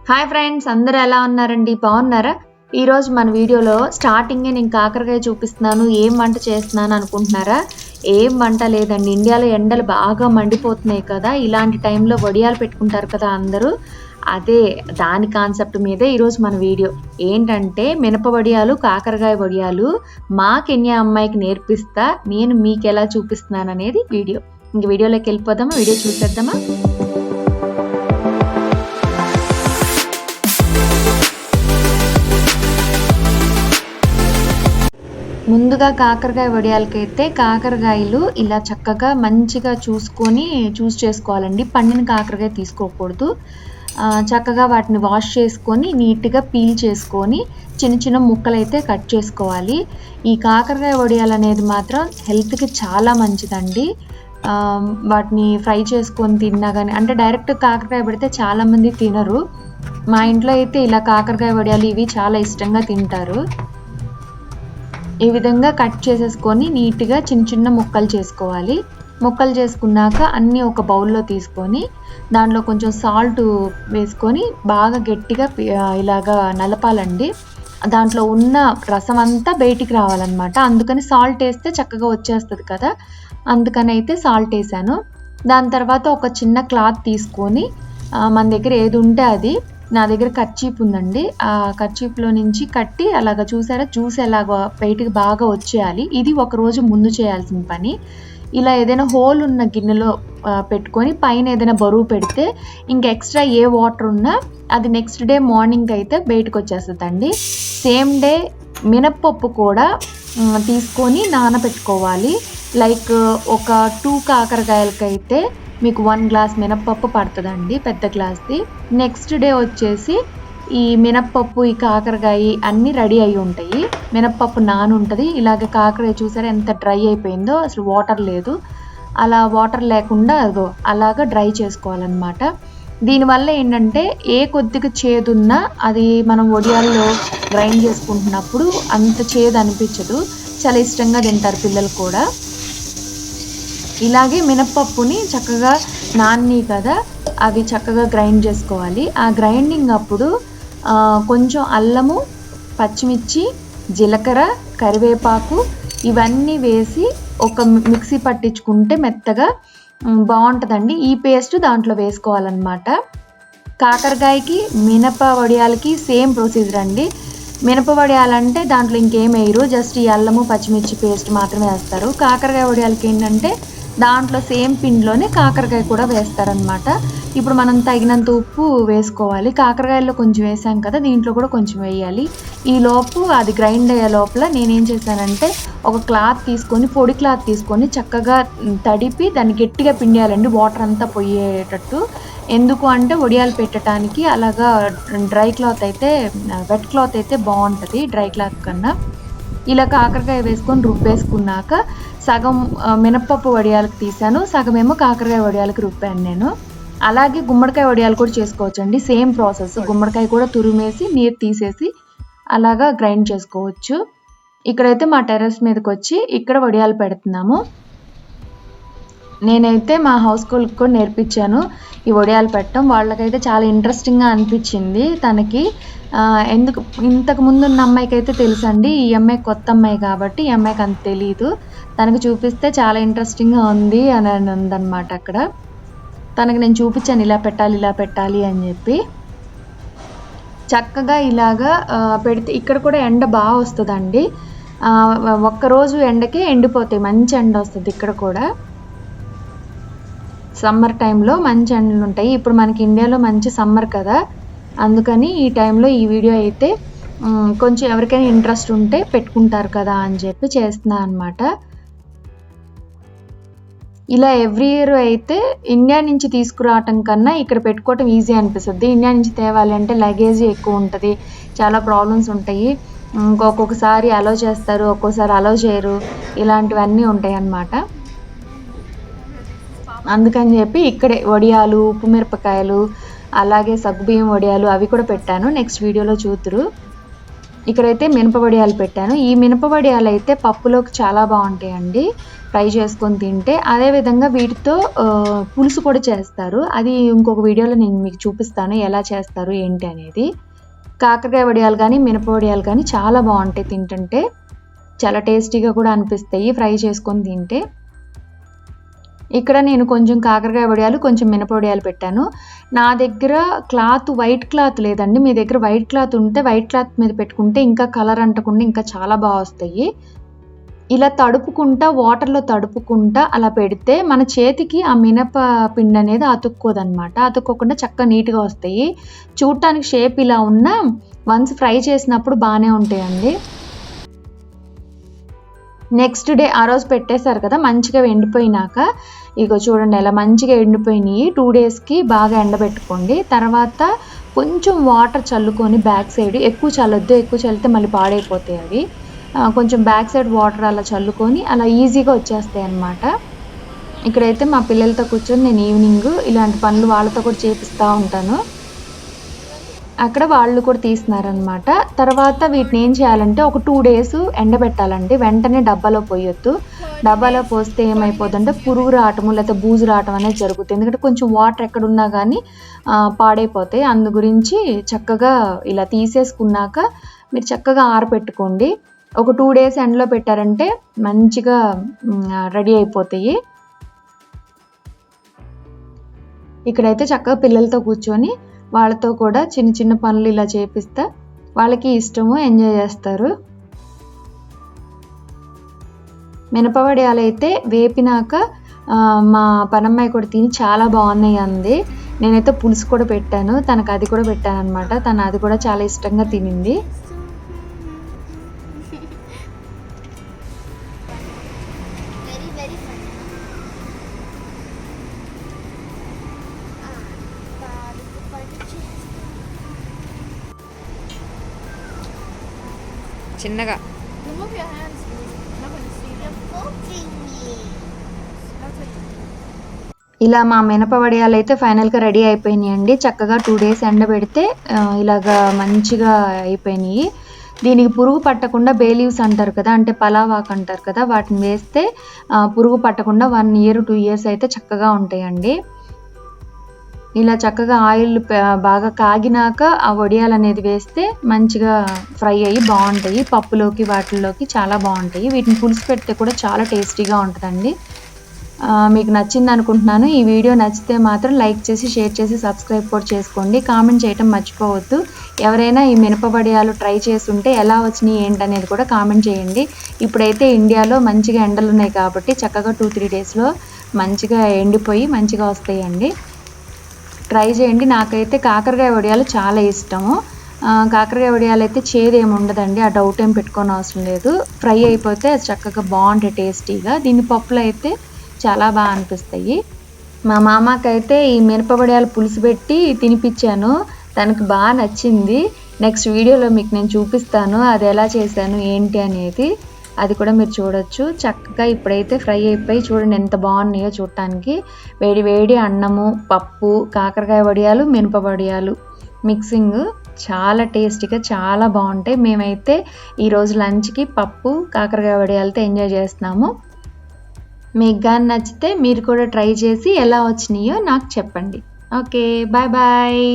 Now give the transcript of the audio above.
Hi friends, అందరూ ఎలా ఉన్నారండి? బాగున్నారా? ఈరోజు మన వీడియోలో స్టార్టింగే నేను కాకరకాయ చూపిస్తున్నాను, ఏం వంట చేస్తున్నాను అనుకుంటున్నారా? ఏం వంట లేదండి. ఇండియాలో ఎండలు బాగా మండిపోతున్నాయి కదా, ఇలాంటి టైంలో వడియాలు పెట్టుకుంటారు కదా అందరూ. అదే దాని కాన్సెప్ట్ మీదే ఈరోజు మన వీడియో. ఏంటంటే మినప వడియాలు, కాకరకాయ వడియాలు మా కెన్యా అమ్మాయికి నేర్పిస్తా, నేను మీకు ఎలా చూపిస్తున్నాను అనేది వీడియో. ఇంక వీడియోలోకి వెళ్ళిపోదామా? వీడియో చూసేద్దామా? ముందుగా కాకరకాయ వడియాలకైతే కాకరకాయలు ఇలా చక్కగా మంచిగా చూస్ చేసుకోవాలండి. పండిన కాకరకాయ తీసుకోకూడదు. చక్కగా వాటిని వాష్ చేసుకొని నీట్గా పీల్ చేసుకొని చిన్న చిన్న ముక్కలు అయితే కట్ చేసుకోవాలి. ఈ కాకరకాయ వడియాలు అనేది మాత్రం హెల్త్కి చాలా మంచిదండి. వాటిని ఫ్రై చేసుకొని తిన్నా కానీ, అంటే డైరెక్ట్ కాకరకాయ పెడితే చాలామంది తినరు. మా ఇంట్లో అయితే ఇలా కాకరకాయ వడియాలు ఇవి చాలా ఇష్టంగా తింటారు. ఈ విధంగా కట్ చేసేసుకొని నీట్గా చిన్న చిన్న ముక్కలు చేసుకోవాలి. ముక్కలు చేసుకున్నాక అన్నీ ఒక బౌల్లో తీసుకొని దాంట్లో కొంచెం సాల్ట్ వేసుకొని బాగా గట్టిగా ఇలాగా నలపాలండి. దాంట్లో ఉన్న రసం అంతా బయటికి రావాలన్నమాట. అందుకని సాల్ట్ వేస్తే చక్కగా వచ్చేస్తుంది కదా, అందుకని అయితే సాల్ట్ వేసాను. దాని తర్వాత ఒక చిన్న క్లాత్ తీసుకొని మన దగ్గర ఏది ఉంటే అది, నా దగ్గర కర్చీప్ ఉందండి, ఆ కర్చీప్లో నుంచి కట్టి అలాగ చూసారా, జ్యూస్ ఎలాగ బయటికి బాగా వచ్చేయాలి. ఇది ఒక రోజు ముందు చేయాల్సిన పని. ఇలా ఏదైనా హోల్ ఉన్న గిన్నెలో పెట్టుకొని పైన ఏదైనా బరువు పెడితే ఇంక ఎక్స్ట్రా ఏ వాటర్ ఉన్నా అది నెక్స్ట్ డే మార్నింగ్ అయితే బయటకు వచ్చేస్తుందండి. సేమ్ డే మినప్పప్పు కూడా తీసుకొని నానబెట్టుకోవాలి. లైక్ ఒక 2 కాకరకాయలకైతే మీకు 1 గ్లాస్ మినప్పప్పు పడుతుందండి, పెద్ద గ్లాస్ది. నెక్స్ట్ డే వచ్చేసి ఈ మినప్పప్పు, ఈ కాకరకాయ అన్నీ రెడీ అయి ఉంటాయి. మినప్పప్పు ఉంటుంది. ఇలాగ కాకరకాయ చూసారా ఎంత డ్రై అయిపోయిందో, అసలు వాటర్ లేదు. అలా వాటర్ లేకుండా అదో అలాగా డ్రై చేసుకోవాలన్నమాట. దీనివల్ల ఏంటంటే ఏ కొద్దిగా చేదున్నా అది మనం వడియాల్లో గ్రైండ్ చేసుకుంటున్నప్పుడు అంత చేదు అనిపించదు. చాలా ఇష్టంగా తింటారు పిల్లలు కూడా. ఇలాగే మినప్పప్పుని చక్కగా నాని కదా, అవి చక్కగా గ్రైండ్ చేసుకోవాలి. ఆ గ్రైండింగ్ అప్పుడు కొంచెం అల్లము, పచ్చిమిర్చి, జీలకర్ర, కరివేపాకు ఇవన్నీ వేసి ఒక మిక్సీ పట్టించుకుంటే మెత్తగా బాగుంటుందండి. ఈ పేస్ట్ దాంట్లో వేసుకోవాలన్నమాట. కాకరకాయకి మినప వడియాలకి సేమ్ ప్రొసీజర్ అండి. మినప వడియాలంటే దాంట్లో ఇంకేం వేయరు, జస్ట్ ఈ అల్లము పచ్చిమిర్చి పేస్ట్ మాత్రమే వేస్తారు. కాకరకాయ వడియాలకి ఏంటంటే దాంట్లో సేమ్ పిండిలోనే కాకరకాయ కూడా వేస్తారనమాట. ఇప్పుడు మనం తగినంత ఉప్పు వేసుకోవాలి. కాకరకాయల్లో కొంచెం వేసాం కదా, దీంట్లో కూడా కొంచెం వేయాలి. ఈ లోపు అది గ్రైండ్ అయ్యే లోపల నేనేం చేశానంటే ఒక క్లాత్ తీసుకొని, పొడి క్లాత్ తీసుకొని చక్కగా తడిపి దాన్ని గట్టిగా పిండేయాలండి, వాటర్ అంతా పోయేటట్టు. ఎందుకు అంటే వడియాలు పెట్టడానికి అలాగా డ్రై క్లాత్ అయితే, వెట్ క్లాత్ అయితే బాగుంటుంది డ్రై క్లాత్ కన్నా. ఇలా కాకరకాయ వేసుకొని రుబ్బేసుకున్నాక సగం మినప్పప్పు వడియాలకు తీసాను, సగమేమో కాకరకాయ వడియాలకు రుబ్బాను నేను. అలాగే గుమ్మడికాయ వడియాలు కూడా చేసుకోవచ్చండి, సేమ్ ప్రాసెస్. గుమ్మడికాయ కూడా తురిమేసి నీరు తీసేసి అలాగా గ్రైండ్ చేసుకోవచ్చు. ఇక్కడైతే మా టెర్రస్ మీదకి వచ్చి ఇక్కడ వడియాలు పెడుతున్నాము. నేనైతే మా హౌస్ స్కూల్కి కూడా నేర్పించాను ఈ వడియాలు పెట్టడం. వాళ్ళకైతే చాలా ఇంట్రెస్టింగ్గా అనిపించింది. తనకి ఎందుకు ఇంతకు ముందు ఉన్న అమ్మాయికి అయితే తెలుసండి, ఈ అమ్మాయి కొత్త అమ్మాయి కాబట్టి ఈ అమ్మాయికి అంత తెలీదు. తనకు చూపిస్తే చాలా ఇంట్రెస్టింగ్గా ఉంది అని ఉందన్నమాట. అక్కడ తనకి నేను చూపించాను ఇలా పెట్టాలి అని చెప్పి. చక్కగా ఇలాగా పెడితే ఇక్కడ కూడా ఎండ బాగా వస్తుందండి. ఒక్కరోజు ఎండకే ఎండిపోతాయి, మంచి ఎండ వస్తుంది. ఇక్కడ కూడా సమ్మర్ టైంలో మంచి ఎండలు ఉంటాయి. ఇప్పుడు మనకి ఇండియాలో మంచి సమ్మర్ కదా, అందుకని ఈ టైంలో ఈ వీడియో అయితే కొంచెం ఎవరికైనా ఇంట్రెస్ట్ ఉంటే పెట్టుకుంటారు కదా అని చెప్పి చేస్తున్నా అనమాట. ఇలా ఎవ్రీ ఇయర్ అయితే ఇండియా నుంచి తీసుకురావటం కన్నా ఇక్కడ పెట్టుకోవటం ఈజీ అనిపిస్తుంది. ఇండియా నుంచి తేవాలి అంటే లగేజ్ ఎక్కువ ఉంటుంది, చాలా ప్రాబ్లమ్స్ ఉంటాయి. ఒక్కొక్కసారి అలౌ చేస్తారు, ఒక్కోసారి అలౌ చేయరు, ఇలాంటివన్నీ ఉంటాయి అన్నమాట. అందుకని చెప్పి ఇక్కడే వడియాలు, ఉప్పు మిరపకాయలు, అలాగే సగ్గుబియ్యం వడియాలు అవి కూడా పెట్టాను. నెక్స్ట్ వీడియోలో చూతురు. ఇక్కడైతే మినప వడియాలు పెట్టాను. ఈ మినప వడియాలు అయితే పప్పులోకి చాలా బాగుంటాయండి ఫ్రై చేసుకొని తింటే. అదేవిధంగా వీటితో పులుసు కూడా చేస్తారు. అది ఇంకొక వీడియోలో నేను మీకు చూపిస్తాను ఎలా చేస్తారు ఏంటి అనేది. కాకరకాయ వడియాలు కానీ మినప వడియాలు కానీ చాలా బాగుంటాయి తింటుంటే. చాలా టేస్టీగా కూడా అనిపిస్తాయి ఫ్రై చేసుకొని తింటే. ఇక్కడ నేను కొంచెం కాకరకాయ వడియాలు కొంచెం మినప వడియాలు పెట్టాను. నా దగ్గర క్లాత్ వైట్ క్లాత్ లేదండి. మీ దగ్గర వైట్ క్లాత్ ఉంటే వైట్ క్లాత్ మీద పెట్టుకుంటే ఇంకా కలర్ అంటకుండా ఇంకా చాలా బాగా వస్తాయి. ఇలా తడుపుకుంటా వాటర్లో తడుపుకుంటా అలా పెడితే మన చేతికి ఆ మినప పిండి అనేది అతుక్కోదనమాట. అతుక్కోకుండా చక్కగా నీట్గా వస్తాయి. చూడటానికి షేప్ ఇలా ఉన్నా వన్స్ ఫ్రై చేసినప్పుడు బాగానే ఉంటాయండి. నెక్స్ట్ డే ఆ రోజు పెట్టేశారు కదా, మంచిగా ఎండిపోయినాక ఇగో చూడండి ఎలా మంచిగా ఎండిపోయినాయి. 2 డేస్కి బాగా ఎండబెట్టుకోండి. తర్వాత కొంచెం వాటర్ చల్లుకొని బ్యాక్ సైడ్, ఎక్కువ చల్లొద్దు, ఎక్కువ చల్లితే మళ్ళీ పాడైపోతాయి అవి. కొంచెం బ్యాక్ సైడ్ వాటర్ అలా చల్లుకొని అలా ఈజీగా వచ్చేస్తాయి అన్నమాట. ఇక్కడైతే మా పిల్లలతో కూర్చొని నేను ఈవినింగ్ ఇలాంటి పనులు వాళ్ళతో కూడా చేపిస్తూ ఉంటాను. అక్కడ వాళ్ళు కూడా తీస్తున్నారనమాట. తర్వాత వీటిని ఏం చేయాలంటే ఒక 2 డేస్ ఎండబెట్టాలండి. వెంటనే డబ్బాలో పోయొద్దు. డబ్బాలో పోస్తే ఏమైపోతుందంటే పురుగు రావటము లేకపోతే బూజు రావటం అనేది జరుగుతుంది. ఎందుకంటే కొంచెం వాటర్ ఎక్కడున్నా కానీ పాడైపోతాయి. అందు గురించి చక్కగా ఇలా తీసేసుకున్నాక మీరు చక్కగా ఆరబెట్టుకోండి. ఒక 2 డేస్ ఎండలో పెట్టారంటే మంచిగా రెడీ అయిపోతాయి. ఇక్కడైతే చక్కగా పిల్లలతో కూర్చొని వాళ్ళతో కూడా చిన్న చిన్న పనులు ఇలా చేపిస్తా వాళ్ళకి ఇష్టము, ఎంజాయ్ చేస్తారు. మినపవడియాలు అయితే వేపినాక మా పనమ్మాయి కూడా తిని చాలా బాగున్నాయి అంది. నేనైతే పులుసు కూడా పెట్టాను, తనకు అది కూడా పెట్టాను అనమాట. తను అది కూడా చాలా ఇష్టంగా తినింది. చిన్నగా ఇలా మా మినప వడియాలు అయితే ఫైనల్గా రెడీ అయిపోయినాయండి. చక్కగా 2 డేస్ ఎండబెడితే ఇలాగా మంచిగా అయిపోయినాయి. దీనికి పురుగు పట్టకుండా బే లీవ్స్ అంటారు కదా, అంటే పలావాకు అంటారు కదా, వాటిని వేస్తే పురుగు పట్టకుండా 1 year 2 years అయితే చక్కగా ఉంటాయండి. ఇలా చక్కగా ఆయిల్ బాగా కాగినాక ఆ వడియాలు అనేది వేస్తే మంచిగా ఫ్రై అయ్యి బాగుంటాయి. పప్పులోకి వాటిల్లోకి చాలా బాగుంటాయి. వీటిని పులుసు పెడితే కూడా చాలా టేస్టీగా ఉంటుందండి. మీకు నచ్చింది అనుకుంటున్నాను. ఈ వీడియో నచ్చితే మాత్రం లైక్ చేసి షేర్ చేసి సబ్స్క్రైబ్ కూడా చేసుకోండి. కామెంట్ చేయటం మర్చిపోవద్దు. ఎవరైనా ఈ మినప వడియాలు ట్రై చేస్తుంటే ఎలా వచ్చినాయి ఏంటనేది కూడా కామెంట్ చేయండి. ఇప్పుడైతే ఇండియాలో మంచిగా ఎండలు ఉన్నాయి కాబట్టి చక్కగా 2-3 డేస్లో మంచిగా ఎండిపోయి మంచిగా వస్తాయండి. ట్రై చేయండి. నాకైతే కాకరకాయ వడియాలు చాలా ఇష్టము. కాకరకాయ వడియాలు అయితే చేదు ఏమి ఉండదండి, ఆ డౌట్ ఏం పెట్టుకోని అవసరం లేదు. ఫ్రై అయిపోతే చక్కగా బాగుంటాయి టేస్టీగా. దీని పప్పులు అయితే చాలా బాగా అనిపిస్తాయి. మా మామకైతే ఈ మినప వడియాలు పులుసు పెట్టి తినిపించాను, తనకు బాగా నచ్చింది. నెక్స్ట్ వీడియోలో మీకు నేను చూపిస్తాను అది ఎలా చేశాను ఏంటి అనేది. అది కూడా మీరు చూడొచ్చు. చక్కగా ఇప్పుడైతే ఫ్రై అయిపోయి చూడండి ఎంత బాగున్నాయో చూడటానికి. వేడి వేడి అన్నము, పప్పు, కాకరకాయ వడియాలు, మినప వడియాలు మిక్సింగ్ చాలా టేస్టీగా చాలా బాగుంటాయి. మేమైతే ఈరోజు లంచ్కి పప్పు కాకరకాయ వడియాలతో ఎంజాయ్ చేస్తున్నాము. మీకు కానీ నచ్చితే మీరు కూడా ట్రై చేసి ఎలా వచ్చినాయో నాకు చెప్పండి. Okay, bye bye.